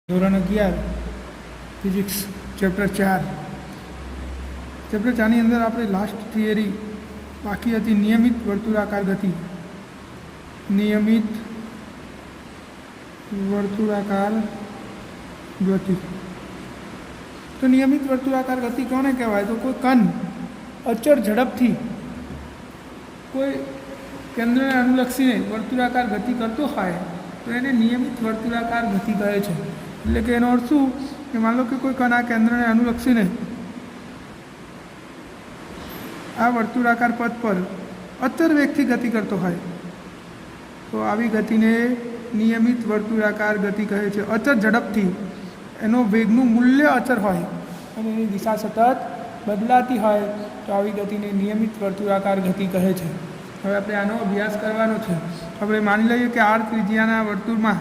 ધોરણ 11 physics chapter 4 chapter 4ની અંદર આપણે લાસ્ટ થિયરી બાકી હતી નિયમિત વર્તુળાકાર ગતિ. નિયમિત વર્તુળાકાર ગતિ. તો નિયમિત વર્તુળાકાર ગતિ કોને કહેવાય? તો કોઈ કણ અચળ ઝડપથી કોઈ કેન્દ્રને અનુલક્ષીને વર્તુળાકાર ગતિ કરતો હોય તો એને નિયમિત વર્તુળાકાર ગતિ કહે છે. એટલે કે એનો અર્થ શું કે માન લો કે કોઈ કણ આ કેન્દ્રને અનુલક્ષીને આ વર્તુળાકાર પથ પર અચળ વેગથી ગતિ કરતો હોય તો આવી ગતિને નિયમિત વર્તુળાકાર ગતિ કહે છે. અચળ ઝડપથી એનો વેગનું મૂલ્ય અચળ હોય અને એની દિશા સતત બદલાતી હોય તો આવી ગતિને નિયમિત વર્તુળાકાર ગતિ કહે છે. હવે આપણે આનો અભ્યાસ કરવાનો છે. આપણે માની લઈએ કે આર ત્રિજ્યાના વર્તુળમાં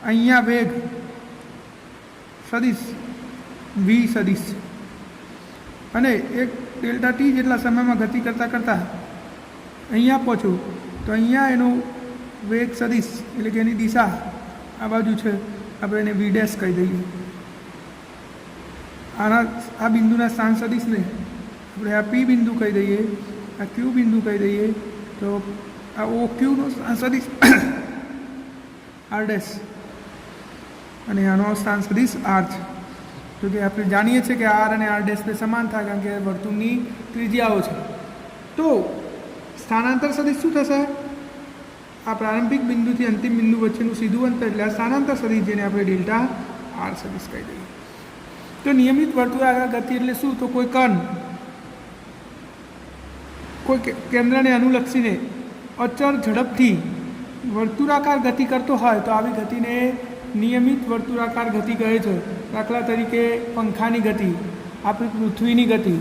અહીંયા વેગ સદિશ વી સદિશ અને એક ડેલ્ટા ટી જેટલા સમયમાં ગતિ કરતાં કરતાં અહીંયા પહોંચું તો અહીંયા એનો વેગ સદિશ એટલે કે એની દિશા આ બાજુ છે, આપણે એને વી ડેશ કહી દઈએ. આ બિંદુના સ્થાન સદિશને આપણે આ પી બિંદુ કહી દઈએ, આ ક્યુ બિંદુ કહી દઈએ. તો આ ઓ ક્યુનો સ્થાન સદિશ આર ડેશ અને આનો સ્થાન સદિશ આર છે. તો કે આપણે જાણીએ છીએ કે આર અને આર ડેશ તે સમાન થાય કારણ કે વર્તુળની ત્રિજ્યાઓ છે. તો સ્થાનાંતર સદિશ શું થશે? આ પ્રારંભિક બિંદુથી અંતિમ બિંદુ વચ્ચેનું સીધું અંતર એટલે આ સ્થાનાંતર સદિશ જેને આપણે ડેલ્ટા આર સદિશ કહી દઈએ. તો નિયમિત વર્તુળાકાર ગતિ એટલે શું? તો કોઈ કણ કોઈ કેન્દ્રને અનુલક્ષીને અચળ ઝડપથી વર્તુળાકાર ગતિ કરતો હોય તો આવી ગતિને નિયમિત વર્તુળાકાર ગતિ કહે છે. દાખલા તરીકે પંખાની ગતિ, આપણી પૃથ્વીની ગતિ,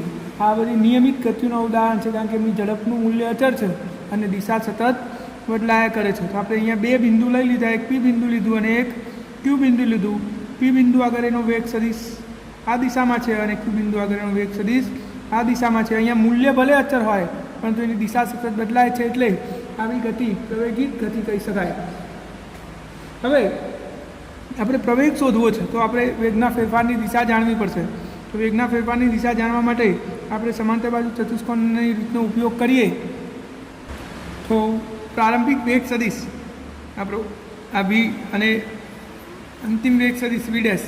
આ બધી નિયમિત ગતિનું ઉદાહરણ છે કારણ કે એમની ઝડપનું મૂલ્ય અચળ છે અને દિશા સતત બદલાયા કરે છે. તો આપણે અહીંયા બે બિંદુ લઈ લીધા, એક પી બિંદુ લીધું અને એક ક્યુ બિંદુ લીધું. પી બિંદુ આગળ એનો વેગ સદિશ આ દિશામાં છે અને ક્યુ બિંદુ આગળ એનો વેગ સદિશ આ દિશામાં છે. અહીંયા મૂલ્ય ભલે અચળ હોય પરંતુ એની દિશા સતત બદલાય છે એટલે આવી ગતિ પ્રવેગિત ગતિ કહી શકાય. હવે આપણે પ્રવેગ શોધવો છે તો આપણે વેગના ફેરફારની દિશા જાણવી પડશે. તો વેગના ફેરફારની દિશા જાણવા માટે આપણે સમાંતર બાજુ ચતુષ્કોણની રીતનો ઉપયોગ કરીએ તો પ્રારંભિક વેગ સદિશ આપણો આ વી અને અંતિમ વેગ સદિશ વી ડેશ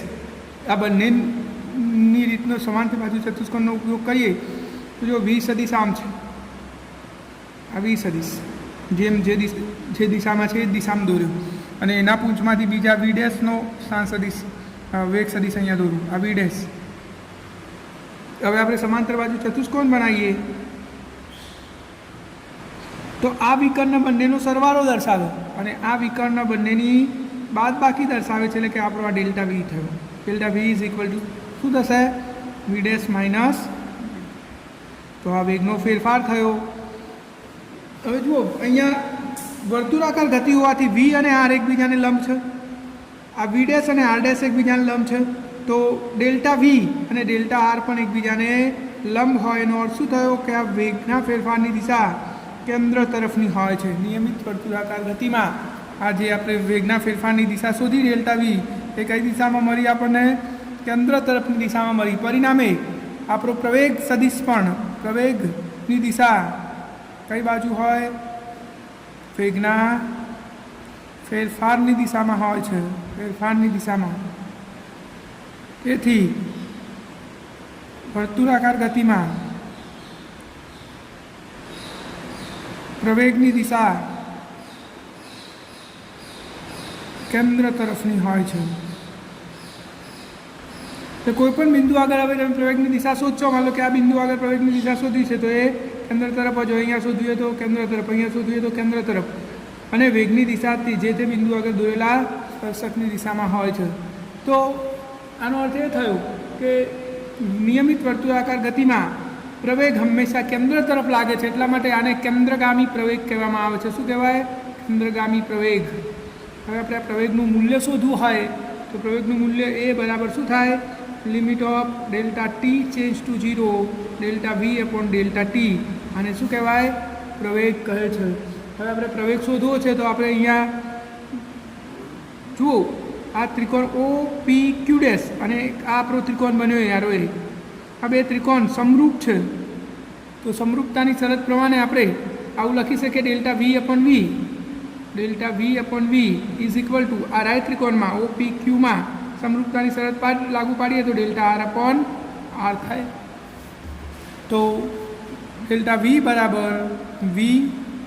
આ બંનેની રીતનો સમાંતર બાજુ ચતુષ્કોણનો ઉપયોગ કરીએ તો જો વી સદિશ આમ છે, આ વી સદિશ જેમ જે દિશામાં છે એ દિશામાં દોર્યું અને એના પૂંછમાંથી બીજા વી ડેશનો સ્થાન સદિશ વેગ સદિશ અહીંયા દોર્યું, આ વી ડેશ. હવે આપણે સમાંતર બાજુ ચતુષ્કોણ બનાવીએ તો આ વિકર્ણ બંનેનો સરવાળો દર્શાવે અને આ વિકર્ણ બંનેની બાદબાકી દર્શાવે છે એટલે કે આપણો આ ડેલ્ટા વી થયો. Delta V is equal to શું થશે? V dash minus. તો આ વેગનો ફેરફાર થયો. હવે જુઓ અહીંયા વર્તુળાકાર ગતિ હોવાથી વી અને આર એકબીજાને લંબ છે, આ વી ડેશ અને આર ડેશ એકબીજાને લંબ છે. તો ડેલ્ટા વી અને ડેલ્ટા આર પણ એકબીજાને લંબ હોય એનો અર્થ શું થયો કે આ વેગના ફેરફારની દિશા કેન્દ્ર તરફની હોય છે. નિયમિત વર્તુળાકાર ગતિમાં આ જે આપણે વેગના ફેરફારની દિશા શોધી ડેલ્ટા વી એ કઈ દિશામાં મળી? આપણને કેન્દ્ર તરફની દિશામાં મળી. પરિણામે આપણો પ્રવેગ સદિશ પણ પ્રવેગની દિશા કઈ બાજુ હોય? વેગના ફેરફારની દિશામાં હોય છે, ફેરફારની દિશામાં. તેથી વર્તુળાકાર ગતિમાં પ્રવેગની દિશા કેન્દ્ર તરફની હોય છે. તો કોઈ પણ બિંદુ આગળ હવે તમે પ્રવેગની દિશા શોધશો, માનો લો કે આ બિંદુ આગળ પ્રવેગની દિશા શોધી છે તો એ કેન્દ્ર તરફ જ. અહીંયા શોધીએ તો કેન્દ્ર તરફ, અહીંયા શોધીએ તો કેન્દ્ર તરફ. અને વેગની દિશાથી જે તે બિંદુ આગળ દોરેલા સ્પર્શકની દિશામાં હોય છે. તો આનો અર્થ એ થયો કે નિયમિત વર્તુળાકાર ગતિમાં પ્રવેગ હંમેશા કેન્દ્ર તરફ લાગે છે એટલા માટે આને કેન્દ્રગામી પ્રવેગ કહેવામાં આવે છે. શું કહેવાય? કેન્દ્રગામી પ્રવેગ. હવે આપણે આ પ્રવેગનું મૂલ્ય શોધવું હોય તો પ્રવેગનું મૂલ્ય એ બરાબર શું થાય? Limit of delta T change to 0 delta V upon delta T. આને શું કહેવાય? પ્રવેગ કહે છે. હવે આપણે પ્રવેગ શોધવો છે તો આપણે અહીંયા જુઓ આ ત્રિકોણ ઓ પી ક્યુ ડેશ અને આ આપણો ત્રિકોણ બન્યો યારો એ આ બે ત્રિકોણ સમરૂપ છે. તો સમરૂપતાની શરત પ્રમાણે આપણે આવું લખી શકીએ delta V upon V is equal to આ રાય ત્રિકોણમાં ઓ પી ક્યુમાં સમરૂપતાની શરત લાગુ પાડીએ તો ડેલ્ટા આર અપોન આર થાય. તો ડેલ્ટા વી બરાબર V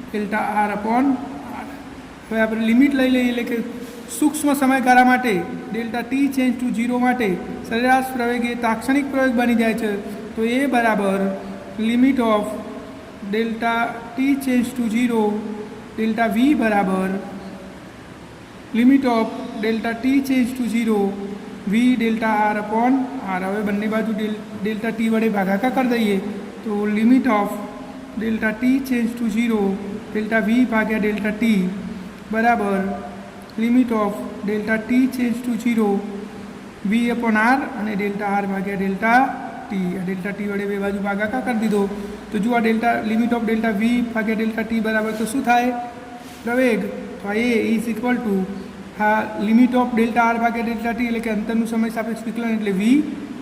delta R upon R. હવે આપણે લિમિટ લઈ લઈએ એટલે કે સૂક્ષ્મ સમયગાળા માટે ડેલ્ટા ટી ચેન્જ ટુ 0 માટે સરેરાશ પ્રવેગ એ તાક્ષણિક પ્રવેગ બની જાય છે. તો એ બરાબર limit of delta T change to 0 delta V બરાબર limit of delta T change to 0 V delta R upon R. હવે બંને બાજુ ડેલ્ટા ટી વડે ભાગાકાર કરી દઈએ તો limit of delta T change to 0 delta V ભાગ્યા ડેલ્ટા ટી બરાબર limit of delta T change to 0 V upon R અને ડેલ્ટા આર ભાગ્યા ડેલ્ટા ટી. આ ડેલ્ટા ટી વડે બે બાજુ ભાગાકાર કરી દીધો તો જો આ delta limit of delta V ભાગ્યા ડેલ્ટા ટી બરાબર તો શું થાય પ્રવેગ. તો આ એ ઇઝ ઇક્વલ ટુ આ લિમિટ ઓફ ડેલ્ટા આર ભાગ્યા ડેલ્ટા ટી એટલે કે અંતરનું સમય સાપેક્ષ વિકલન એટલે વી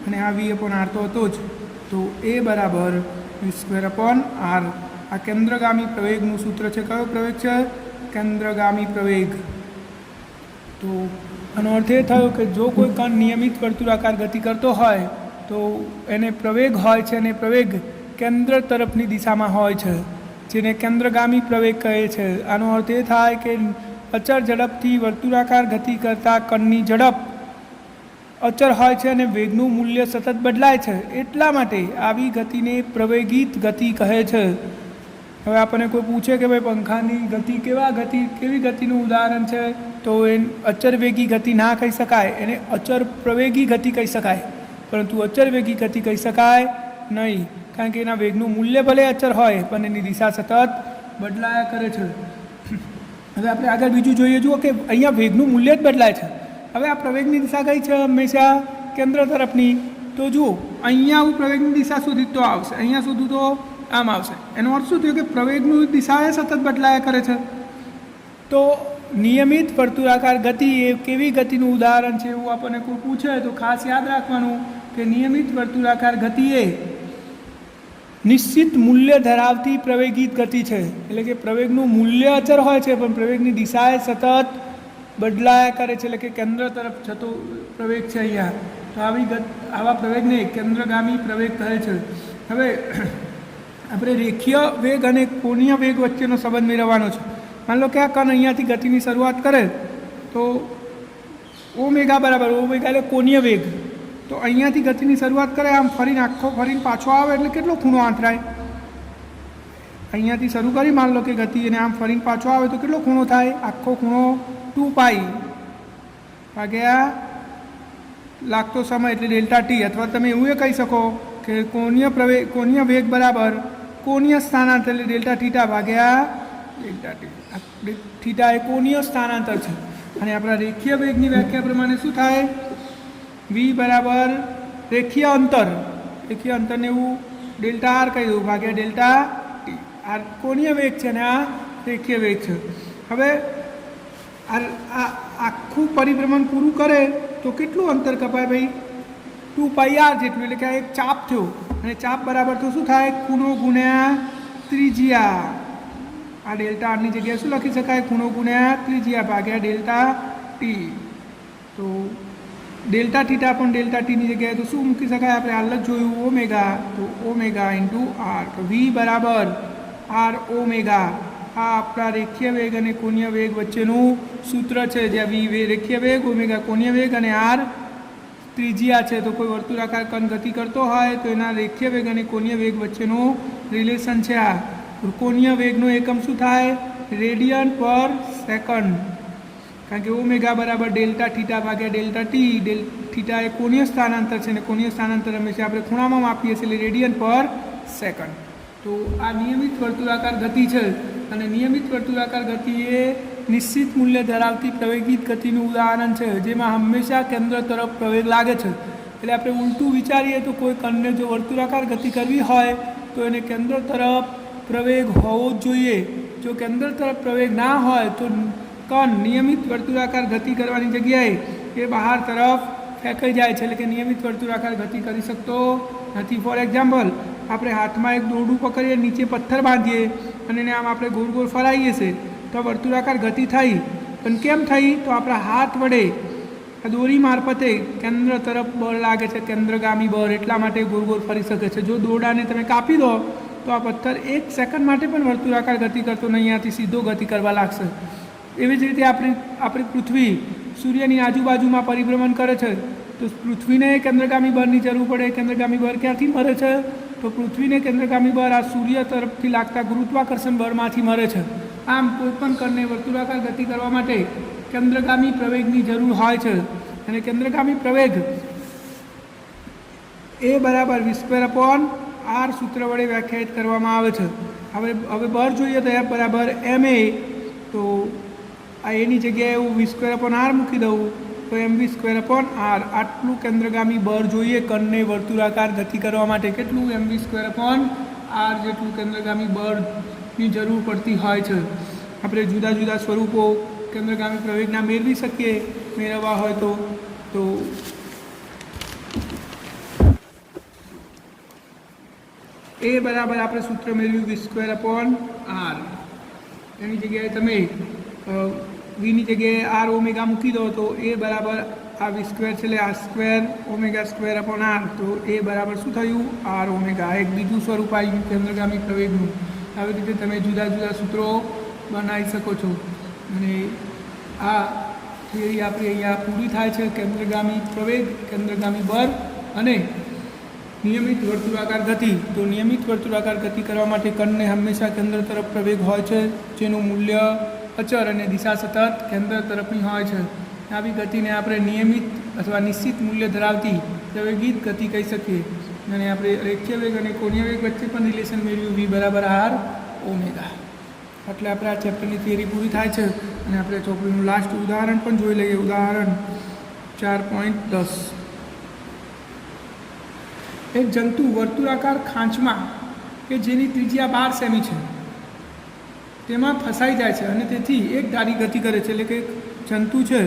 અને આ વી અપોન આર તો હતો જ. તો એ બરાબર વી સ્ક્વેર અપોન આર. આ કેન્દ્રગામી પ્રવેગનું સૂત્ર છે. કયો પ્રવેગ છે? કેન્દ્રગામી પ્રવેગ. તો આનો અર્થ એ થયો કે જો કોઈ કણ નિયમિત વર્તુળાકાર ગતિ કરતો હોય તો એને પ્રવેગ હોય છે અને પ્રવેગ કેન્દ્ર તરફની દિશામાં હોય છે જેને કેન્દ્રગામી પ્રવેગ કહે છે. આનો અર્થ એ થાય કે અચળ ઝડપથી વર્તુળાકાર ગતિ કરતા કણની ઝડપ અચળ હોય છે અને વેગનું મૂલ્ય સતત બદલાય છે. એટલા માટે આવી ગતિને પ્રવેગિત ગતિ કહે છે. હવે આપણને કોઈ પૂછે કે ભાઈ પંખાની ગતિ કેવી ગતિનું ઉદાહરણ છે તો એ અચળ વેગી ગતિ ના કહી શકાય, એને અચળ પ્રવેગી ગતિ કહી શકાય, પરંતુ અચળ વેગી ગતિ કહી શકાય નહીં, કારણ કે એના વેગનું મૂલ્ય ભલે અચળ હોય પણ એની દિશા સતત બદલાયા કરે છે. હવે આપણે આગળ બીજું જોઈએ જુઓ કે અહીંયા વેગનું મૂલ્ય જ બદલાય છે. હવે આ પ્રવેગની દિશા કઈ છે? હંમેશા કેન્દ્ર તરફની. તો જુઓ અહીંયા હું પ્રવેગની દિશા સુધી તો આવશે, અહીંયા સુધી તો આમ આવશે. એનો અર્થ શું થયો કે પ્રવેગનું દિશા એ સતત બદલાયા કરે છે. તો નિયમિત વર્તુળાકાર ગતિ એ કેવી ગતિનું ઉદાહરણ છે એવું આપણને કોઈ પૂછે તો ખાસ યાદ રાખવાનું કે નિયમિત વર્તુળાકાર ગતિ એ નિશ્ચિત મૂલ્ય ધરાવતી પ્રવેગિત ગતિ છે. એટલે કે પ્રવેગનું મૂલ્ય અચળ હોય છે પણ પ્રવેગની દિશા એ સતત બદલાયા કરે છે, એટલે કે કેન્દ્ર તરફ જતો પ્રવેગ છે અહીંયા. તો આવા પ્રવેગને કેન્દ્રગામી પ્રવેગ કહે છે. હવે આપણે રેખીય વેગ અને કોણીય વેગ વચ્ચેનો સંબંધ મેળવવાનો છે. માની લો કે આ કણ અહીંયાથી ગતિની શરૂઆત કરે તો ઓમેગા બરાબર ઓમેગા એટલે કોણીય વેગ. તો અહીંયાથી ગતિની શરૂઆત કરે આમ ફરીને પાછો આવે એટલે કેટલો ખૂણો આંતરાય? અહીંયાથી શરૂ કરી માની લો કે ગતિ અને આમ ફરીને પાછો આવે તો કેટલો ખૂણો થાય? આખો ખૂણો 2π ભાગ્યા લાગતો સમય એટલે ડેલ્ટા ટી. અથવા તમે એવું એ કહી શકો કે કોણીય વેગ બરાબર કોણીય સ્થાનાંતર એટલે ડેલ્ટા થીટા ભાગ્યા ડેલ્ટા ટી. થીટા એ કોણીય સ્થાનાંતર છે. અને આપણા રેખીય વેગની વ્યાખ્યા પ્રમાણે શું થાય? વી બરાબર રેખીય અંતરને એવું ડેલ્ટા આર કહી દઉં ભાગ્યા ડેલ્ટા ટી. આ કોણીય વેગ છે અને આ રેખીય વેગ છે. હવે આ આખું પરિભ્રમણ પૂરું કરે તો કેટલું અંતર કપાય ભાઈ? 2πr જેટલું. એટલે કે આ એક ચાપ થયો અને ચાપ બરાબર તો શું થાય? ખૂણો ગુણ્યા ત્રિજ્યા. આ ડેલ્ટા આરની જગ્યાએ શું લખી શકાય? ખૂણો ગુણ્યા ત્રિજ્યા ભાગ્યા ડેલ્ટા ટી. તો ડેલ્ટા થીટા પણ ડેલ્ટા ટીની જગ્યાએ તો શું મૂકી શકાય? આપણે હાલ જ જોયું ઓમેગા. તો ઓમેગા ઇન્ટુ આર. તો વી બરાબર આર ઓમેગા. આ આપણા રેખીય વેગ અને કોણીય વેગ વચ્ચેનું સૂત્ર છે, જ્યાં વી રેખીય વેગ, ઓમેગા કોણીય વેગ અને આર ત્રિજ્યા છે. તો કોઈ વર્તુળાકાર કણ ગતિ કરતો હોય તો એના રેખીય વેગ અને કોણીય વેગ વચ્ચેનું રિલેશન છે. આ કોણીય વેગનો એકમ શું થાય? રેડિયન પર સેકન્ડ. કારણ કે ઓમેગા બરાબર ડેલ્ટા થીટા ભાગ્યા ડેલ્ટા ટી. થીટા એ કોણીય સ્થાનાંતર છે અને કોણીય સ્થાનાંતર હંમેશા આપણે ખૂણામાં માપીએ છીએ એટલે રેડિયન પર સેકન્ડ. તો આ નિયમિત વર્તુળાકાર ગતિ છે અને નિયમિત વર્તુળાકાર ગતિ એ નિશ્ચિત મૂલ્ય ધરાવતી પ્રવેગિત ગતિનું ઉદાહરણ છે, જેમાં હંમેશા કેન્દ્ર તરફ પ્રવેગ લાગે છે. એટલે આપણે ઉલટું વિચારીએ તો કોઈ કણને જો વર્તુળાકાર ગતિ કરવી હોય તો એને કેન્દ્ર તરફ પ્રવેગ હોવો જ જોઈએ. જો કેન્દ્ર તરફ પ્રવેગ ના હોય તો કણ નિયમિત વર્તુળાકાર ગતિ કરવાની જગ્યાએ એ એ બહાર તરફ ફેંકાઈ જાય છે, એટલે કે નિયમિત વર્તુળાકાર ગતિ કરી શકતો નથી. ફોર એક્ઝામ્પલ, આપણે હાથમાં એક દોરડું પકડીએ, નીચે પથ્થર બાંધીએ અને એને આમ આપણે ગોળ ગોળ ફરાઈએ છીએ તો વર્તુળાકાર ગતિ થઈ. પણ કેમ થઈ? તો આપણા હાથ વડે આ દોરી મારફતે કેન્દ્ર તરફ બળ લાગે છે, કેન્દ્રગામી બળ, એટલા માટે ગોળ ગોળ ફરી શકે છે. જો દોરડાને તમે કાપી દો તો આ પથ્થર 1 સેકન્ડ માટે પણ વર્તુળાકાર ગતિ કરતો નહીં, અહીંયાથી સીધો ગતિ કરવા લાગશે. એવી જ રીતે આપણી પૃથ્વી સૂર્યની આજુબાજુમાં પરિભ્રમણ કરે છે તો પૃથ્વીને કેન્દ્રગામી બળની જરૂર પડે. કેન્દ્રગામી બળ ક્યાંથી મળે છે? તો પૃથ્વીને કેન્દ્રગામી બળ આ સૂર્ય તરફથી લાગતા ગુરુત્વાકર્ષણ બળમાંથી મળે છે. આમ કોઈપણ કણને વર્તુળાકાર ગતિ કરવા માટે કેન્દ્રગામી પ્રવેગની જરૂર હોય છે, અને કેન્દ્રગામી પ્રવેગ એ બરાબર v²/r સૂત્ર વડે વ્યાખ્યાયિત કરવામાં આવે છે. હવે બળ જોઈએ તો F બરાબર ma, તો આ એની જગ્યાએ હું v²/r મૂકી દઉં તો mv²/r આટલું કેન્દ્રગામી બળ જોઈએ કણને વર્તુળાકાર ગતિ કરવા માટે. કેટલું? mv²/r જેટલું કેન્દ્રગામી બળની જરૂર પડતી હોય છે. આપણે જુદા જુદા સ્વરૂપો કેન્દ્રગામી પ્રવેગના મેળવી શકીએ, મેળવવા હોય તો એ બરાબર આપણે સૂત્ર મેળવ્યું v²/r. એની જગ્યાએ તમે વીની જગ્યાએ આર ઓમેગા મૂકી દો તો એ બરાબર આ v² છે એટલે r² ω²/r, તો એ બરાબર શું થયું? r omega. એક બીજું સ્વરૂપ આવ્યું કેન્દ્રગામી પ્રવેગનું. આવી રીતે તમે જુદા જુદા સૂત્રો બનાવી શકો છો. અને આ થિયરી આપણી અહીંયા પૂરી થાય છે. કેન્દ્રગામી પ્રવેગ, કેન્દ્રગામી બળ અને નિયમિત વર્તુળાકાર ગતિ. તો નિયમિત વર્તુળાકાર ગતિ કરવા માટે કણને હંમેશા કેન્દ્ર તરફ પ્રવેગ હોય છે, જેનું મૂલ્ય અચળ અને દિશા સતત કેન્દ્ર તરફની હોય છે. આવી ગતિને આપણે નિયમિત અથવા નિશ્ચિત મૂલ્ય ધરાવતી પ્રવેગિત ગતિ કહી શકીએ. અને આપણે રેખીય વેગ અને કોણીય વેગ વચ્ચે પણ રિલેશન મેળવ્યું v બરાબર r ઓમેગા. એટલે આપણે આ ચેપ્ટરની થિયરી પૂરી થાય છે. અને આપણે ચોપડીનું લાસ્ટ ઉદાહરણ પણ જોઈ લઈએ. ઉદાહરણ 4.10. એક જંતુ વર્તુળાકાર ખાંચમાં કે જેની ત્રિજ્યા 12 સેમી છે તેમાં ફસાઈ જાય છે અને તેથી એક ધારી ગતિ કરે છે. એટલે કે એક જંતુ છે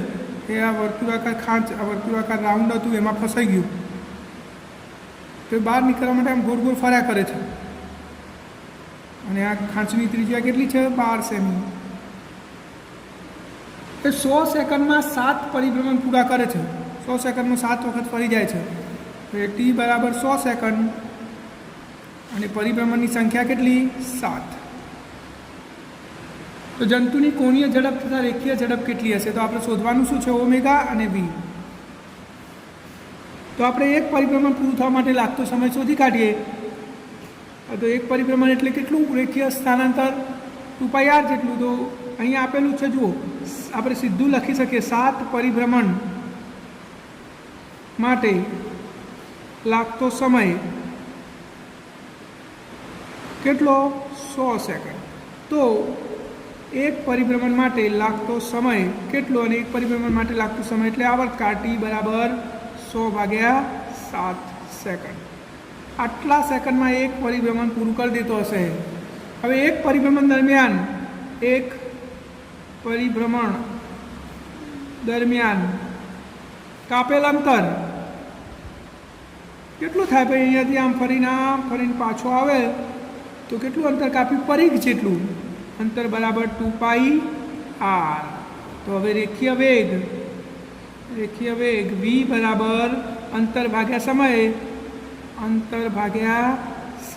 એ આ વર્તુળાકાર ખાંચ, આ વર્તુળાકાર રાઉન્ડ હતું એમાં ફસાઈ ગયું, તો બહાર નીકળવા માટે આમ ગોળ ગોળ ફર્યા કરે છે. અને આ ખાંચની ત્રિજ્યા કેટલી છે? 12 સેમી. એ 100 સેકન્ડમાં 7 પરિભ્રમણ પૂરા કરે છે. 100 સેકન્ડમાં 7 વખત ફરી જાય છે. તો એ t બરાબર 100 સેકન્ડ અને પરિભ્રમણની સંખ્યા કેટલી? 7. તો જંતુની કોણીય ઝડપ તથા રેખીય ઝડપ કેટલી હશે? તો આપણે શોધવાનું શું છે? ઓમેગા અને v. તો આપણે એક પરિભ્રમણ પૂરું થવા માટે લાગતો સમય શોધી કાઢીએ. તો એક પરિભ્રમણ એટલે કેટલું? રેખીય સ્થાનાંતર 2πr જેટલું. તો અહીંયા આપેલું છે, જુઓ, આપણે સીધું લખી શકીએ 7 પરિભ્રમણ માટે લાગતો સમય કેટલો? 100 સેકન્ડ. તો એક પરિભ્રમણ માટે લાગતો સમય કેટલો? અને એક પરિભ્રમણ માટે લાગતો સમય એટલે આવર્તકાળ t બરાબર 100/7 સેકન્ડ. આટલા સેકન્ડમાં એક પરિભ્રમણ પૂરું કરી દેતો હશે. હવે એક પરિભ્રમણ દરમિયાન કાપેલ અંતર કેટલું થાય? ભાઈ અહીંયાથી આમ ફરીને પાછો આવે તો કેટલું અંતર કાપ્યું? પરિઘ જેટલું અંતર બરાબર 2πr. તો હવે રેખીય વેગ v બરાબર અંતર ભાગ્યા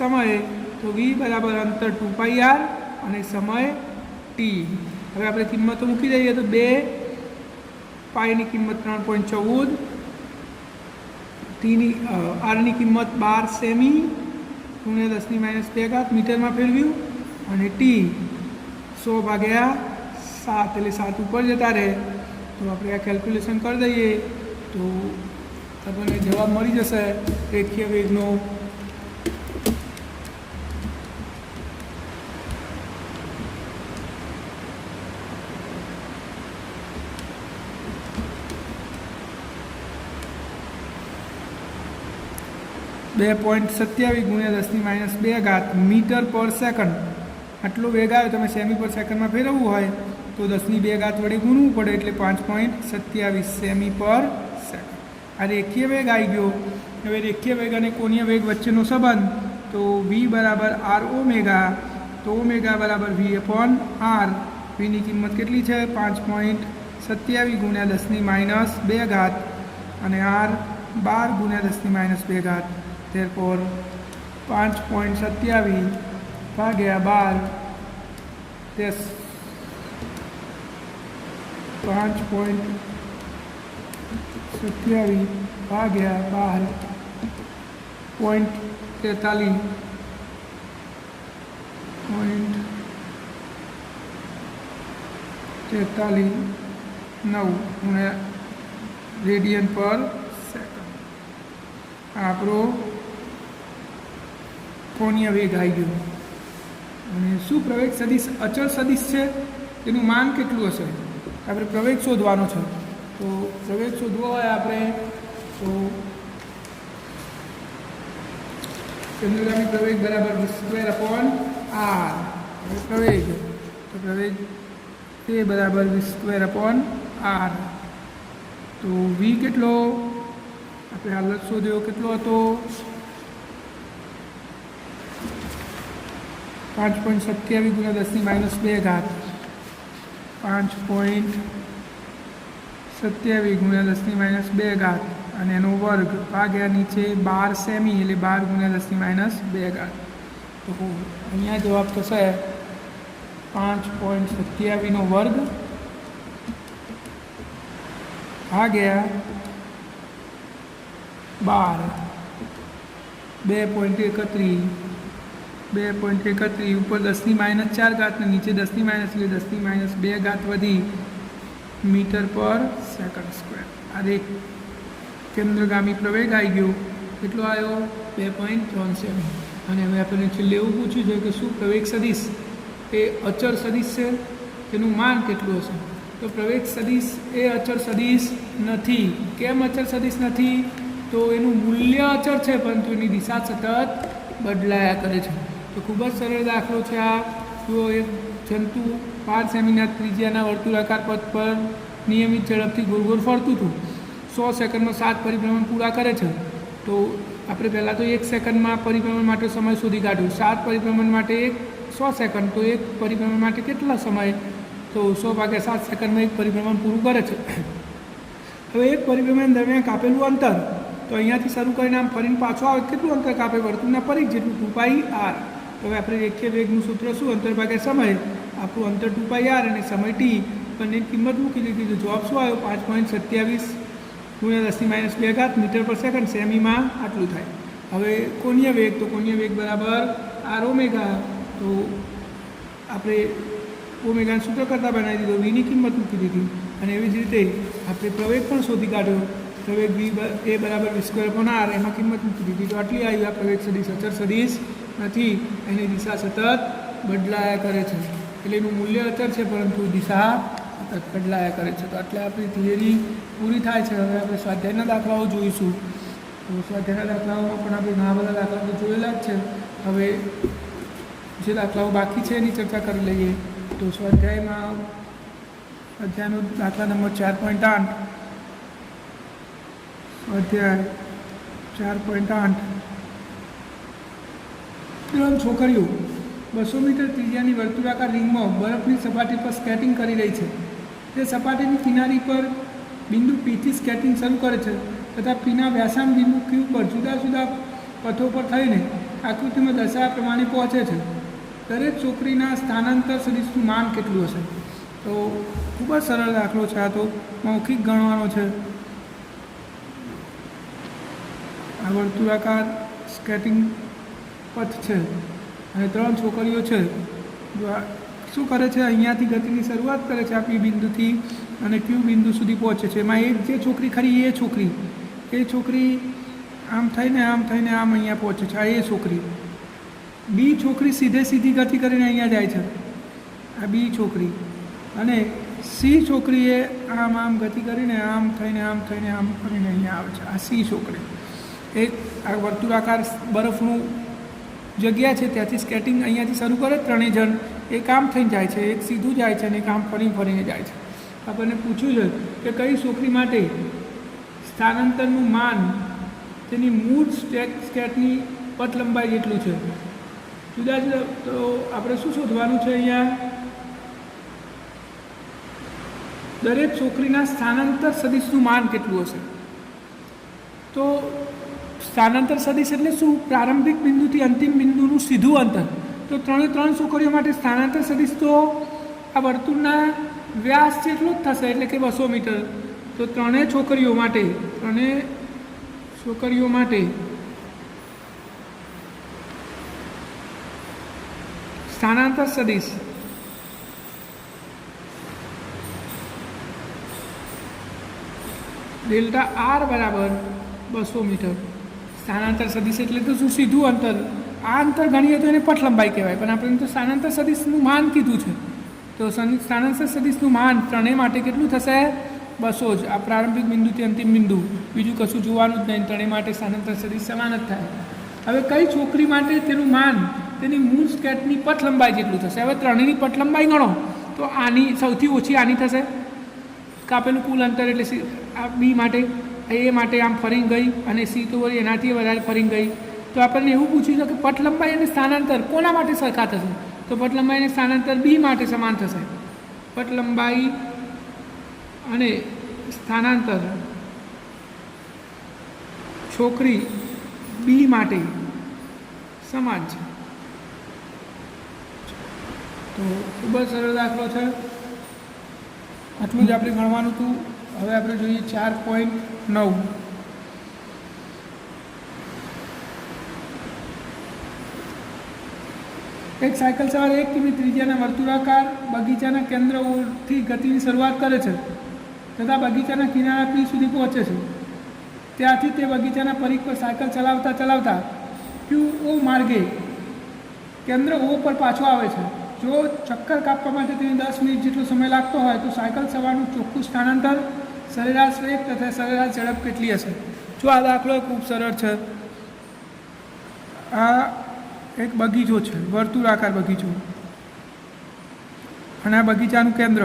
સમય. તો v બરાબર અંતર 2πr અને સમય t. હવે આપણે કિંમતો મૂકી દઈએ તો 2π ની કિંમત 3.14, r ની કિંમત 12 સેમી × 10⁻², મીટરમાં ફેરવ્યું, અને t 100/7 એટલે 7 ઉપર જતા રહે. તો આપણે આ કેલ્ક્યુલેશન કરી દઈએ તો આપણને જવાબ મળી જશે રેખીય વેગનો. (2.27 × 10⁻² મીટર પર સેકન્ડ. આટલો વેગ આવ્યો. તમે સેમી પર સેકન્ડમાં ફેરવવું હોય તો 10⁻² વડે ગુણવું પડે એટલે 5.27 સેમી પર સેકન્ડ. આ રેખીય વેગ આવી ગયો. હવે રેખીય વેગ અને કોણીય વેગ વચ્ચેનો સંબંધ તો v બરાબર r ઓમેગા, તો ઓમેગા બરાબર v અપોન r. vની કિંમત કેટલી છે? 5.27 ગુણ્યા 10⁻² અને r 12 ગુણ્યા 10⁻². therefore 5.27 ભાગ્યા 12 તે 5.27 ભાગ્યા 12.43 9 રેડિયન પર સેકન્ડ. આપણો કોણીય વેગ આવી ગયો. અને શું પ્રવેગ સદિશ અચળ સદિશ છે? એનું માન કેટલું હશે? આપણે પ્રવેગ શોધવાનો છે. તો પ્રવેગ શોધવો હોય આપણે તો કેન્દ્રગામી પ્રવેગ બરાબર v² અપોન r. પ્રવેગ તો પ્રવેગ એ બરાબર v² અપોન r. તો v કેટલો આપણે હાલ જ શોધ્યો, કેટલો હતો? 5.27 ગુણ્યા 10⁻². 5.27 ગુણ્યા 10⁻², અને એનો વર્ગ ભાગ્યા નીચે 12 સેમી એટલે 12 ગુણ્યા 10⁻². તો અહીંયા જવાબ થશે 5.27 નો વર્ગ ભાગ્યા 12, 2.31 ઉપર 10⁻⁴ ને નીચે 10⁻, એટલે 10⁻² વધી મીટર પર સેકન્ડ સ્ક્વેર. આ એક કેન્દ્રગામી પ્રવેગ આવી ગયો. કેટલો આવ્યો? 2.73. અને હવે આપણને છેલ્લે એવું પૂછ્યું છે કે શું પ્રવેગ સદિશ એ અચળ સદિશ છે? તેનું માન કેટલું હશે? તો પ્રવેગ સદિશ એ અચળ સદિશ નથી. કેમ અચળ સદિશ નથી? તો એનું મૂલ્ય અચળ છે પરંતુ એની દિશા સતત બદલાયા કરે છે. તો ખૂબ જ સરળ દાખલો છે આ. જો એક જંતુ 5 સેમીના ત્રિજ્યાના વર્તુળાકાર પથ પર નિયમિત ઝડપથી ગોળ ગોળ ફરતું હતું. 100 સેકન્ડમાં 7 પરિભ્રમણ પૂરા કરે છે. તો આપણે પહેલાં તો 1 સેકન્ડમાં પરિભ્રમણ માટે સમય શોધી કાઢ્યો. 7 પરિભ્રમણ માટે 100 સેકન્ડ, તો એક પરિભ્રમણ માટે કેટલા સમય? તો 100 ભાગ્યા 7 સેકન્ડમાં એક પરિભ્રમણ પૂરું કરે છે. હવે એક પરિભ્રમણ દરમિયાન કાપેલું અંતર, તો અહીંયાથી શરૂ કરીને આમ ફરીને પાછો આવે કેટલું અંતર કાપે? વર્તુળના પરિઘ જેટલું 2πr. તો હવે આપણે રેખીય વેગનું સૂત્ર શું? અંતર ભાગ્યા સમય. આપણું અંતર 2πr અને સમય t, બંને કિંમત મૂકી દીધી. તો જવાબ શું આવ્યો? 5.27 ગુણ્યા 10⁻² મીટર પર સેકન્ડ. સેમીમાં આટલું થાય. હવે કોણીય વેગ, તો કોણીય વેગ બરાબર r ઓમેગા. તો આપણે ઓમેગાનું સૂત્ર કરતાં બનાવી દીધો, vની કિંમત મૂકી દીધી. અને એવી જ રીતે આપણે પ્રવેગ પણ શોધી કાઢ્યો. પ્રવેગ v એ બરાબર v² અપોન r, એમાં કિંમત મૂકી દીધી. તો આટલી આવી. આ પ્રવેગ સદિશ અચળ સદિશ નથી. એની દિશા સતત બદલાયા કરે છે. એટલે એનું મૂલ્ય અચળ છે પરંતુ દિશા સતત બદલાયા કરે છે. તો એટલે આપણી થિયરી પૂરી થાય છે. હવે આપણે સ્વાધ્યાયના દાખલાઓ જોઈશું. તો સ્વાધ્યાયના દાખલાઓમાં પણ આપણે ઘણા બધા દાખલાઓ તો જોયેલા જ છે. હવે જે દાખલાઓ બાકી છે એની ચર્ચા કરી લઈએ. તો સ્વાધ્યાયનો દાખલા નંબર 4.8. સ્વાધ્યાય 4.8. 3 છોકરીઓ 200 મીટર ત્રિજ્યાની વર્તુળાકાર રિંગમાં બરફની સપાટી પર સ્કેટિંગ કરી રહી છે. તે સપાટીની કિનારી પર બિંદુ પીથી સ્કેટિંગ શરૂ કરે છે તથા પીના વ્યાસાંગ બિંદુ ક્યુ પર જુદા જુદા પથો પર થઈને આકૃતિમાં દર્શાવ્યા પ્રમાણે પહોંચે છે. દરેક છોકરીના સ્થાનાંતર સદિશનું માન કેટલું હશે? તો ખૂબ જ સરળ દાખલો છે. આ તો મૌખિક ગણવાનો છે. આ વર્તુળાકાર સ્કેટિંગ પથ છે અને 3 છોકરીઓ છે. જો શું કરે છે? અહીંયાથી ગતિની શરૂઆત કરે છે આ પી બિંદુથી અને ક્યુ બિંદુ સુધી પહોંચે છે. એમાં એક જે છોકરી ખરી એ છોકરી આમ થઈને આમ અહીંયા પહોંચે છે. આ એ છોકરી. બી છોકરી સીધી ગતિ કરીને અહીંયા જાય છે. આ બી છોકરી. અને સી છોકરીએ આમ ગતિ કરીને આમ થઈને આમ કરીને અહીંયા આવે છે. આ સી છોકરી. એક આ વર્તુળાકાર બરફનું જગ્યા છે ત્યાંથી સ્કેટિંગ અહીંયાથી શરૂ કરે 3 જણ એક આમ થઈને જાય છે, એક સીધું જાય છે અને એક આમ ફરીને જાય છે. આપણને પૂછ્યું છે કે કઈ છોકરી માટે સ્થાનાંતરનું માન તેની મૂળ સ્કેટની પથ લંબાઈ જેટલું છે. જુદા જુદા તો આપણે શું શોધવાનું છે અહીંયા? દરેક છોકરીના સ્થાનાંતર સદિશનું માન કેટલું હશે? તો સ્થાનાંતર સદિશ એટલે શું? પ્રારંભિક બિંદુથી અંતિમ બિંદુનું સીધું અંતર. તો ત્રણ છોકરીઓ માટે સ્થાનાંતર સદિશ તો આ વર્તુળના વ્યાસ જેટલો જ થશે, એટલે કે 200 મીટર. તો ત્રણેય છોકરીઓ માટે સ્થાનાંતર સદિશ ડેલ્ટા આર બરાબર 200 મીટર. સ્થાનાંતર સદિશ એટલે તો શું? સીધું અંતર. આ અંતર ગણીએ તો એને પથ લંબાઈ કહેવાય, પણ આપણે તો સ્થાનાંતર સદિશનું માન કીધું છે. તો સ્થાનાંતર સદિશનું માન ત્રણેય માટે કેટલું થશે? 200 જ. આ પ્રારંભિક બિંદુથી અંતિમ બિંદુ, બીજું કશું જોવાનું જ નહીં. ત્રણેય માટે સ્થાનાંતર સદિશ સમાન જ થાય. હવે કઈ છોકરી માટે તેનું માન તેની મૂળ સ્કેટની પથ લંબાઈ જેટલું થશે? હવે ત્રણેયની પથ લંબાઈ ગણો તો આની સૌથી ઓછી આની થશે. કાપેલું કુલ અંતર એટલે આ બી માટે, એ માટે આમ ફરીને ગઈ અને સી તો વળી એનાથી વધારે ફરીને ગઈ. તો આપણને એવું પૂછ્યું છે કે પથ લંબાઈ અને સ્થાનાંતર કોના માટે સરખા થશે? તો પથ લંબાઈ અને સ્થાનાંતર બી માટે સમાન થશે. પથ લંબાઈ અને સ્થાનાંતર છોકરી બી માટે સમાન છે. તો ખૂબ જ સરળ દાખલો છે. આટલું જ આપણે ગણવાનું હતું. હવે આપણે જોઈએ 4.9. એક સાયકલ સવાર 1 કિમી ત્રિજ્યાના વર્તુળાકાર બગીચાના કેન્દ્રથી ગતિની શરૂઆત કરે છે તથા બગીચાના કિનારા પી સુધી પહોંચે છે. ત્યાંથી તે બગીચાના પરિઘ પર સાયકલ ચલાવતા QO માર્ગે કેન્દ્ર O પર પાછો આવે છે. જો ચક્કર કાપવા માટે તેને 10 મિનિટ જેટલો સમય લાગતો હોય તો સાયકલ સવારનું ચોખ્ખું સ્થાનાંતર, સરેરાશ વેગ તથા સરેરાશ ઝડપ કેટલી હશે? જો આ દાખલો ખૂબ સરળ છે. આ એક બગીચો છે, વર્તુળાકાર બગીચો, અને આ બગીચાનું કેન્દ્ર.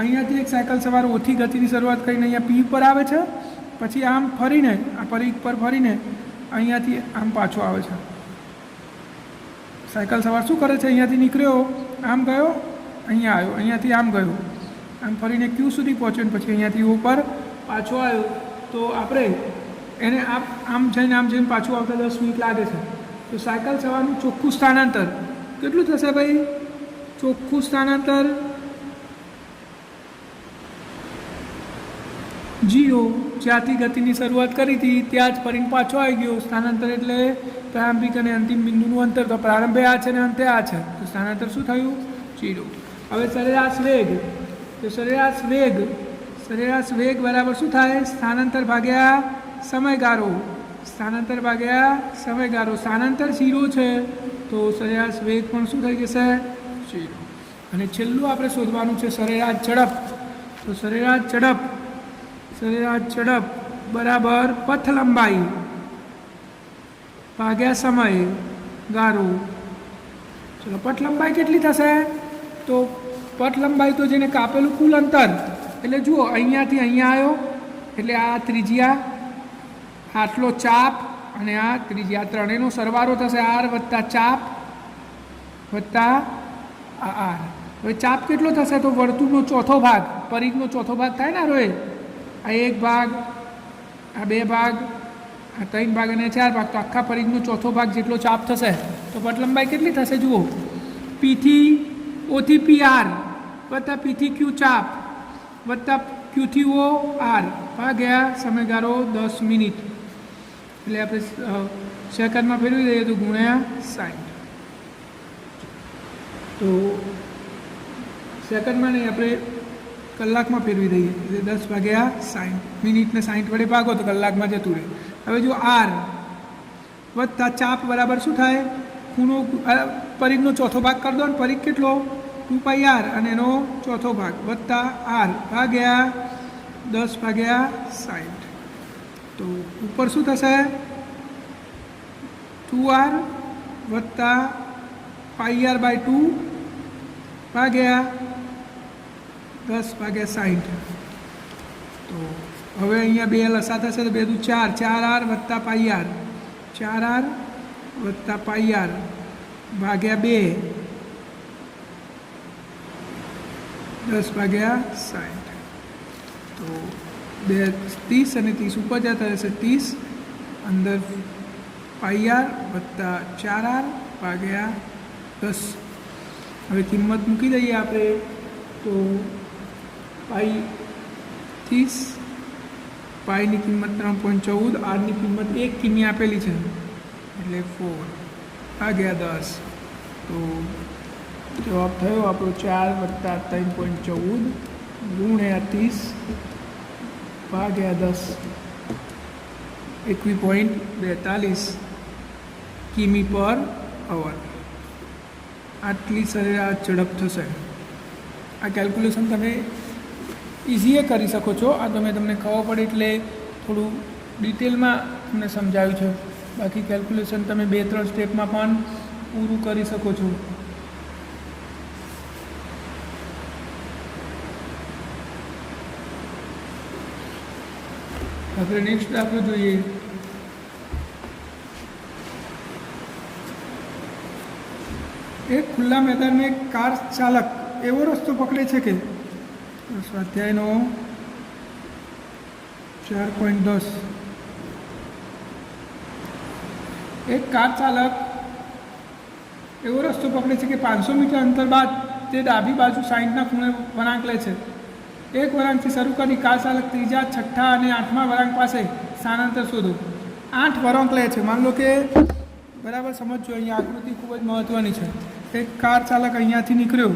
અહીંયાથી એક સાયકલ સવાર ઓછી ગતિની શરૂઆત કરીને અહીંયા પી પર આવે છે, પછી આમ ફરીને આ પરિઘ પર ફરીને અહીંયાથી આમ પાછો આવે છે. સાયકલ સવાર શું કરે છે? અહીંયાથી નીકળ્યો, આમ ગયો, અહીંયા આવ્યો, અહીંયાથી આમ ગયો, આમ ફરીને ક્યુ સુધી પહોંચ્યો ને પછી અહીંયાથી ઓ પર પાછો આવ્યો. તો આપણે એને આમ જઈને પાછું આવતા 10 મિનિટ લાગે છે. તો સાયકલ સવારનું ચોખ્ખું સ્થાનાંતર કેટલું થશે ભાઈ? ચોખ્ખું સ્થાનાંતર જીઓ, જ્યાંથી ગતિની શરૂઆત કરી હતી ત્યાં જ ફરીને પાછો આવી ગયો. સ્થાનાંતર એટલે પ્રારંભિક અને અંતિમ બિંદુનું અંતર. તો પ્રારંભે આ છે અને અંતે આ છે, તો સ્થાનાંતર શું થયું? 0. હવે સરેરાશ વેગ. તો સરેરાશ વેગ બરાબર શું થાય? સ્થાનાંતર ભાગ્યા સમયગાળો. સ્થાનાંતર 0 છે તો સરેરાશ વેગ પણ શું થઈ જશે? 0. અને છેલ્લું આપણે શોધવાનું છે સરેરાશ ઝડપ. તો સરેરાશ ઝડપ બરાબર પથ લંબાઈ ભાગ્યા સમય ગાળો. ચલો, પથ લંબાઈ કેટલી થશે? તો પથ લંબાઈ તો જેને કાપેલું કુલ અંતર, એટલે જુઓ અહીંયાથી અહીંયા આવ્યો એટલે આ ત્રિજ્યા, આટલો ચાપ અને આ ત્રિજ્યા, ત્રણેયનો સરવાળો થશે r વત્તા ચાપ વત્તા r. હવે ચાપ કેટલો થશે? તો વર્તુળનો ચોથો ભાગ, પરિઘનો ચોથો ભાગ થાય ને રોય, આ 1 ભાગ, આ 2 ભાગ, આ 3 ભાગ અને 4 ભાગ, તો આખા પરિઘનો ચોથો ભાગ જેટલો ચાપ થશે. તો પથ લંબાઈ કેટલી થશે? જુઓ, પીથી ઓથી પી આર વત્તા પીથી ક્યુ ચાપ વત્તા ક્યુથી ઓ આર ભાગ્યા સમયગાળો 10 મિનિટ. એટલે આપણે સેકન્ડમાં ફેરવી દઈએ તો ગુણ્યા 60. તો સેકન્ડમાં નહીં, આપણે કલાકમાં ફેરવી દઈએ એટલે 10 ભાગ્યા 60. મિનિટને 60 વડે ભાગો તો કલાકમાં જતું રહે. હવે જો આર વત્તા ચાપ બરાબર શું થાય? ખૂણો પરિઘનો ચોથો ભાગ કરી દો ને, પરિઘ કેટલો? 2πr અને એનો ચોથો ભાગ વત્તા આર ભાગ્યા 10 ભાગ્યા 60. તો ઉપર શું થશે? 2r વત્તા πr/2 ભાગ્યા 10 ભાગ્યા 60. તો હવે અહીંયા 2 લસા થશે તો 2 × 4, 4r વત્તા પાઈ r, 4r વત્તા પાઈ r ભાગ્યા 2, 10 ભાગ્યા 60. તો 2 30 અને 30 ઉપર જતા રહેશે 30, અંદર પાઈ r વત્તા 4r ભાગ્યા 10. હવે કિંમત મૂકી દઈએ આપણે. તો પાઈ 30, પાઈની કિંમત 3.14, આરની કિંમત 1 કિમી આપેલી છે એટલે 4 ભાગ્યા 10. તો જવાબ થયો આપણો 4 વત્તા 3.14 ગુણ્યા 30 ભાગ્યા 10, 21.42 કિમી પર અવર. આટલી સરેરાશ ઝડપ થશે. આ કેલ્ક્યુલેશન તમે ઇઝીએ કરી શકો છો. આ તમને ખબર પડે એટલે થોડું ડિટેલમાં તમને સમજાવ્યું છે. બાકી કેલ્ક્યુલેશન તમે 2-3 સ્ટેપમાં પણ પૂરું કરી શકો છો. આપણે નેક્સ્ટ દાખલો જોઈએ. એક ખુલ્લા મેદાનમાં એક કાર ચાલક એવો રસ્તો પકડે છે કે સ્વાધ્યાયનો 4.10. એક કાર ચાલક એવો રસ્તો પકડે છે કે 500 મીટર અંતર બાદ તે ડાબી બાજુ 60ના ખૂણે વળાંક લે છે. એક વળાંકથી શરૂ કરી કાર ચાલક ત્રીજા, છઠ્ઠા અને 8મા વળાંક પાસે સ્થાનાંતર શોધો. 8 વળાંક લે છે. માન લો કે બરાબર સમજજો, અહીંયા આકૃતિ ખૂબ જ મહત્ત્વની છે. એક કાર ચાલક અહીંયાથી નીકળ્યો,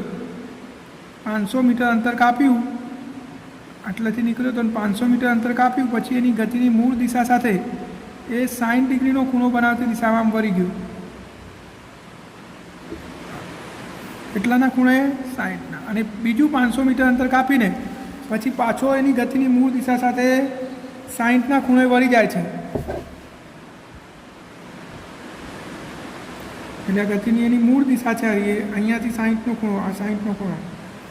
500 મીટર અંતર કાપ્યું, આટલેથી નીકળ્યો તો 500 મીટર અંતર કાપ્યું, પછી એની ગતિની મૂળ દિશા સાથે એ 60 ડિગ્રીનો ખૂણો બનાવતી દિશામાં વળી ગયું. કેટલાના ખૂણે? 60ના. અને બીજું 500 મીટર અંતર કાપીને પછી પાછો એની ગતિની મૂળ દિશા સાથે 60ના ખૂણે વળી જાય છે. એટલે ગતિની એની મૂળ દિશા છે એ અહીંયાથી 60નો ખૂણો, આ 60નો ખૂણો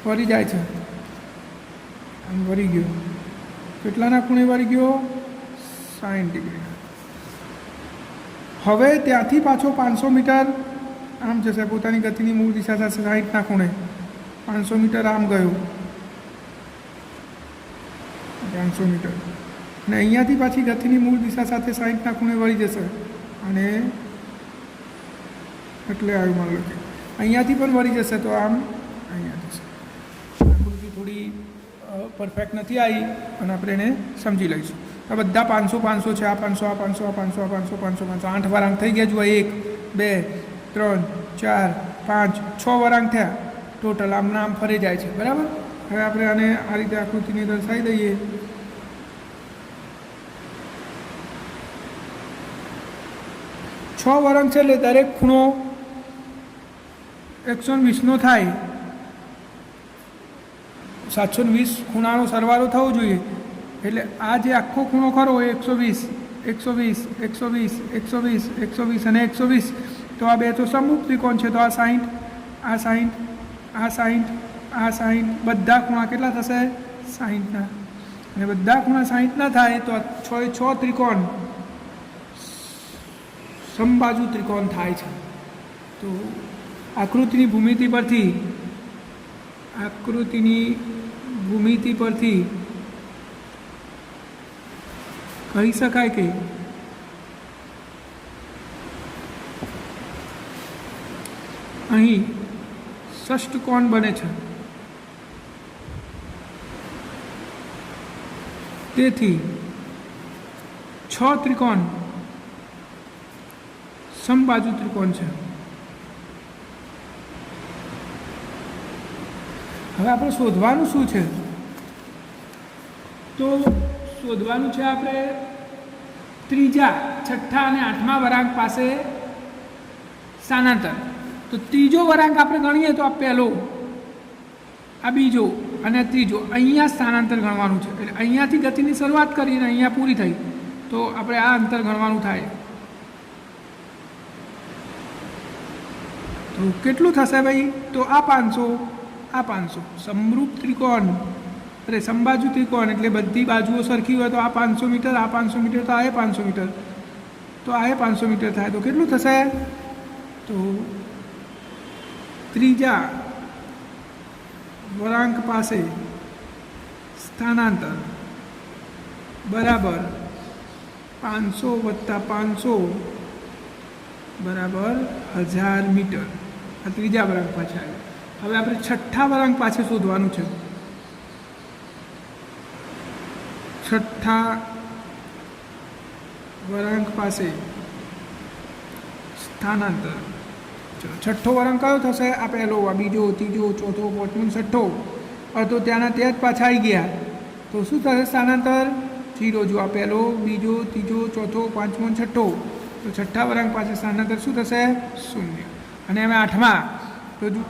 વળી જાય છે. આમ વળી ગયો. કેટલાના ખૂણે વળી ગયો? 60 ડિગ્રીના. હવે ત્યાંથી પાછો 500 મીટર આમ જશે, પોતાની ગતિની મૂળ દિશા સાથે 60ના ખૂણે 500 મીટર આમ ગયો, 500 મીટર, અને અહીંયાથી પાછી ગતિની મૂળ દિશા સાથે 60ના ખૂણે વળી જશે. અને એટલે આવ્યું, માન લો કે અહીંયાથી પણ વળી જશે તો આમ અહીંયા જશે. આકૃતિ થોડી પરફેક્ટ નથી આવી અને આપણે એને સમજી લઈશું. આ બધા 500 500 છે. આ 500, આ 500, આ 500, આ 500, 500, 500, 8 વળાંક થઈ ગયા. જુઓ 1 2 3 4 5 6 વળાંક થયા ટોટલ. આમના આમ ફરી જાય છે. બરાબર. હવે આપણે આને આ રીતે આકૃતિને દર્શાવી દઈએ. છ વળાંક છે એટલે દરેક ખૂણો 120નો થાય. 720 ખૂણાનો સરવાળો થવો જોઈએ. એટલે આ જે આખો ખૂણો ખરો એ 120, 120, 120, 120, 120 અને 120. તો આ બે તો સમરૂપ ત્રિકોણ છે. તો આ 60, આ 60, આ 60, આ 60, બધા ખૂણા કેટલા થશે? 60ના. અને બધા ખૂણા 60ના થાય તો 6 ત્રિકોણ સમબાજુ ત્રિકોણ થાય છે. તો આકૃતિની ભૂમિતિ પરથી કહી શકાય કે અહીં ષષ્ઠકોણ બને છે. તેથી 6 ત્રિકોણ સમબાજુ ત્રિકોણ છે. હવે આપણે શોધવાનું શું છે? તો શોધવાનું છે આપણે ત્રીજા, છઠ્ઠા અને 8મા વળાંક પાસે સ્થાનાંતર. તો ત્રીજો વળાંક આપણે ગણીએ તો આ પહેલો, આ બીજો અને ત્રીજો. અહીંયા સ્થાનાંતર ગણવાનું છે. એટલે અહીંયાથી ગતિની શરૂઆત કરીને અહીંયા પૂરી થઈ તો આપણે આ અંતર ગણવાનું થાય. તો કેટલું થશે ભાઈ? તો આ 500, આ 500. સમરૂપ ત્રિકોણ અરે સમબાજુ ત્રિકોણ એટલે બધી બાજુઓ સરખી હોય તો આ 500 મીટર, આ 500 મીટર, તો આ 500 મીટર, તો આ 500 મીટર થાય તો કેટલું થશે? તો ત્રીજા વળાંક પાસે સ્થાનાંતર બરાબર 500 + 500 બરાબર 1000 મીટર. આ ત્રીજા વળાંક પાસે આવ્યું. હવે આપણે છઠ્ઠા વળાંક પાસે શોધવાનું છે. છઠ્ઠા વળાંક પાસે સ્થાનાંતર. ચલો, છઠ્ઠો વળાંક કયો થશે? આ પહેલો, આ બીજો, ત્રીજો, ચોથો, પાંચમો, છઠ્ઠો. તો ત્યાંના ત્યાં જ પાછા આવી ગયા તો શું થશે સ્થાનાંતર? 0. જો આ પહેલો, બીજો, ત્રીજો, ચોથો, પાંચમો, છઠ્ઠો, તો છઠ્ઠા વળાંક પાસે સ્થાનાંતર શું થશે? 0. અને હવે આઠમા, તો જો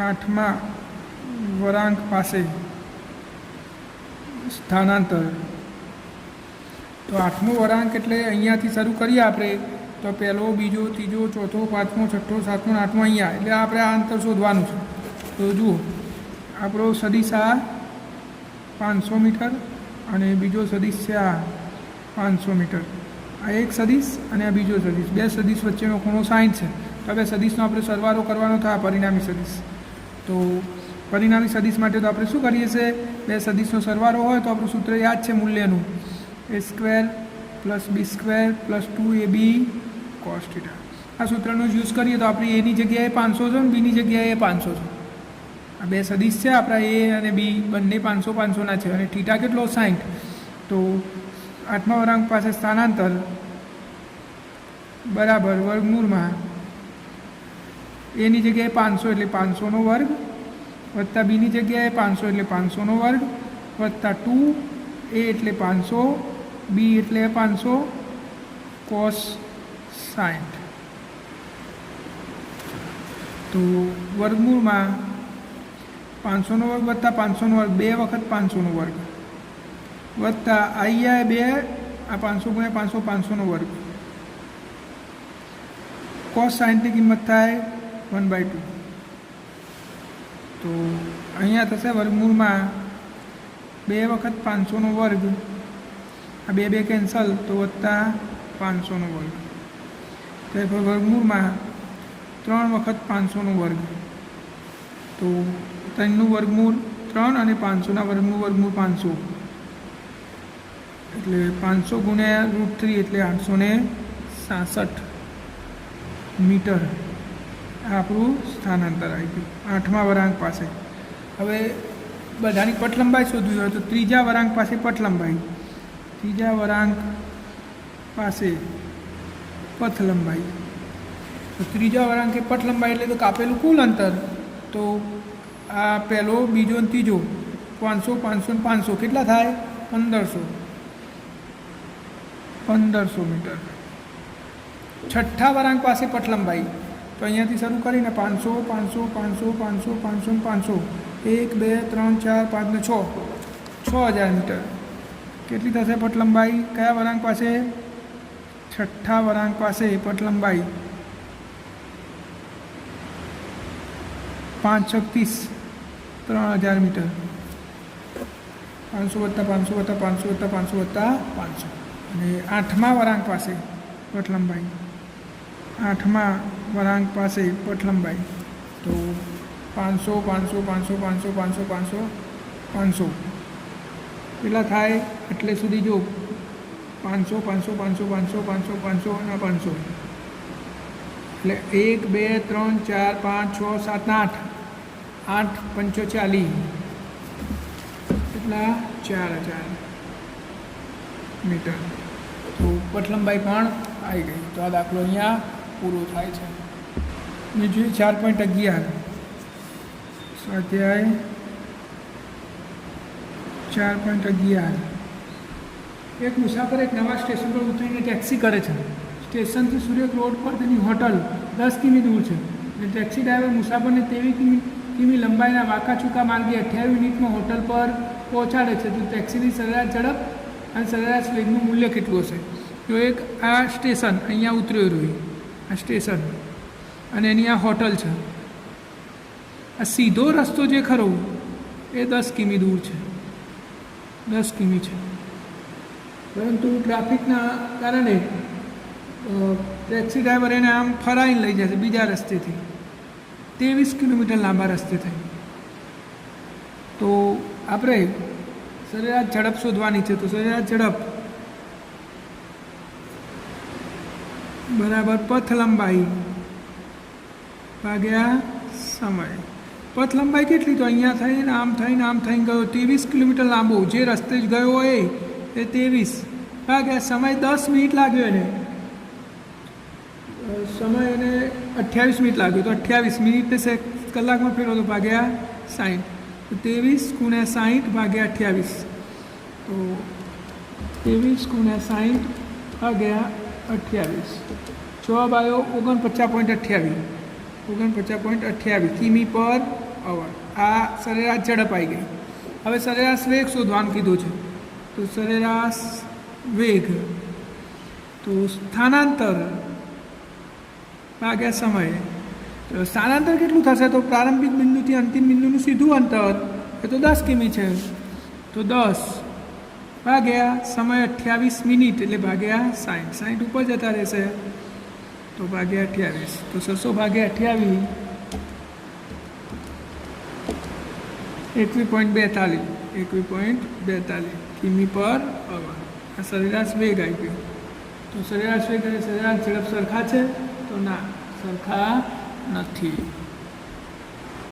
આઠમા વળાંક પાસે સ્થાનાંતર. તો આઠમો વળાંક એટલે અહીંયાથી શરૂ કરીએ આપણે તો પહેલો, બીજો, ત્રીજો, ચોથો, પાંચમો, છઠ્ઠો, સાતમો, આઠમો અહીંયા, એટલે આપણે આ અંતર શોધવાનું છે. તો જુઓ આપણો સદિશ આ 500 મીટર અને બીજો સદિશ છે આ 500 મીટર. આ એક સદિશ અને આ બીજો સદિશ, બે સદિશ વચ્ચેનો ખૂણો 60 છે. તો હવે સદિશનો આપણે સરવાળો કરવાનો થાય પરિણામી સદિશ. તો પરિણામી સદિશ માટે તો આપણે શું કરીએ છીએ? બે સદિશનો સરવાળો હોય તો આપણું સૂત્ર યાદ છે મૂલ્યનું, a² + b² + 2ab cos θ. આ સૂત્રનો યુઝ કરીએ તો આપણે એની જગ્યાએ 500 છે અને બીની જગ્યાએ 500 છે. આ બે સદિશ છે આપણા એ અને બી, બંને 500 500ના છે અને થીટા કેટલો? 60. તો આઠમા વળાંક પાસે સ્થાનાંતર બરાબર વર્ગમૂળમાં એની જગ્યાએ 500 એટલે 500નો વર્ગ વત્તા બીની જગ્યાએ 500 એટલે 500નો વર્ગ વત્તા 2 a એટલે 500 b એટલે 500 cos 60. તો વર્ગમૂળમાં 500નો વર્ગ વત્તા 500નો વર્ગ, 2 વખત 500નો વર્ગ વત્તા અહીંયા 2, આ 500 × 500 500નો વર્ગ cos 60ની કિંમત થાય 1/2. તો અહીંયા થશે વર્ગમૂળમાં 2 વખત 500નો વર્ગ, આ 2 2 કેન્સલ તો વત્તા 500નો વર્ગ, તો વર્ગમૂળમાં 3 વખત 500નો વર્ગ. તો 3નું વર્ગમૂળ 3 અને 500ના વર્ગનું વર્ગમૂળ 500 એટલે 500 × √3 એટલે 866 મીટર. આ આપણું સ્થાનાંતર આવી ગયું આઠમા વળાંક પાસે. હવે બધાની પટ લંબાઈ શોધવી હોય તો ત્રીજા વળાંક પાસે પટ લંબાઈ, ત્રીજા વળાંક પાસે પથ લંબાઈ. તો ત્રીજા વળાંકે પટ લંબાઈ એટલે તો કાપેલું કુલ અંતર. તો આ પહેલો, બીજો અને ત્રીજો 500 500 500 કેટલા થાય? 1500 મીટર. છઠ્ઠા વળાંક પાસે પટ લંબાઈ તો અહીંયાથી શરૂ કરીને 500 500 500 500 500 500 1 2 3 4 5 ને 6 6000 મીટર. કેટલી થશે પટ લંબાઈ? કયા વળાંક પાસે? છઠ્ઠા વળાંક પાસે પટ લંબાઈ 5 × 30 3000 મીટર. 500 + 500 + 500 + 500 + 500. અને આઠમા વળાંક પાસે પટ લંબાઈ, આઠમા વળાંક પાસે પટ લંબાઈ તો 500 500 500 500 500 500 500 કેટલા થાય? એટલે સુધી જો 500 500 500 500 500 500 અને 500 એટલે 1 2 3 4 5 6 7 8 8 5 40 એટલા 4000 મીટર. તો પટ લંબાઈ પણ આવી ગઈ. તો આ દાખલો અહીંયા પૂરો થાય છે. બીજું 4.11 સ્વાધ્યાય 4.11. એક મુસાફર એક નવા સ્ટેશન પર ઉતરીને ટેક્સી કરે છે. સ્ટેશનથી સુરેખ રોડ પર તેની હોટલ 10 કિમી દૂર છે અને ટેક્સી ડ્રાઈવર મુસાફરને 23 કિમી લંબાઈના વાંકા ચૂકા માર્ગે 28 મિનિટમાં હોટલ પર પહોંચાડે છે. તો ટેક્સીની સરેરાશ ઝડપ અને સરેરાશ વેગનું મૂલ્ય કેટલું હશે? તો એક આ સ્ટેશન અહીંયા ઉતર્યો રહ્યું, આ સ્ટેશન અને એની આ હોટલ છે. આ સીધો રસ્તો જે ખરો એ 10 કિમી દૂર છે, 10 કિમી છે, પરંતુ ટ્રાફિકના કારણે ટેક્સી ડ્રાઈવર એને આમ ફરાઈને લઈ જશે બીજા રસ્તેથી, 23 કિલોમીટર લાંબા રસ્તે થઈ. તો આપણે સરેરાશ ઝડપ શોધવાની છે. તો સરેરાશ ઝડપ બરાબર પથ લંબાઈ ભાગ્યા સમય. પથ લંબાઈ કેટલી? તો અહીંયા થઈને આમ થઈને ગયો 23 કિલોમીટર લાંબો જે રસ્તે જ ગયો હોય એ 23 ભાગ્યા સમય 10 મિનિટ લાગ્યો એને, સમય એને 28 મિનિટ લાગ્યો, તો 28 મિનિટને કલાકમાં ફેરવો તો ભાગ્યા 60. તો 23 ગુણ્યા 60 ભાગ્યા 28. તો 23 ગુણ્યા 60 ભાગ્યા 28. જવાબ આવ્યો 49.28. 49.28 કિમી પર અવર. આ સરેરાશ ઝડપ આવી ગઈ. હવે સરેરાશ વેગ શોધવાનું કીધું છે. તો સરેરાશ વેગ, તો સ્થાનાંતર ભાગ્યા સમય. તો સ્થાનાંતર કેટલું થશે? તો પ્રારંભિક બિંદુથી અંતિમ બિંદુનું સીધું અંતર એ તો 10 કિમી છે, તો 10 ભાગ્યા સમય 28 મિનિટ એટલે ભાગ્યા 60. 60 ઉપર જતા રહેશે તો ભાગ્યા 28. તો 600 ભાગ્યા 28 21.42 કિમી પર અવર. આ સરેરાશ વેગ આવી ગયો. તો સરેરાશ વેગ અને સરેરાશ ઝડપ સરખા છે? તો ના, સરખા નથી.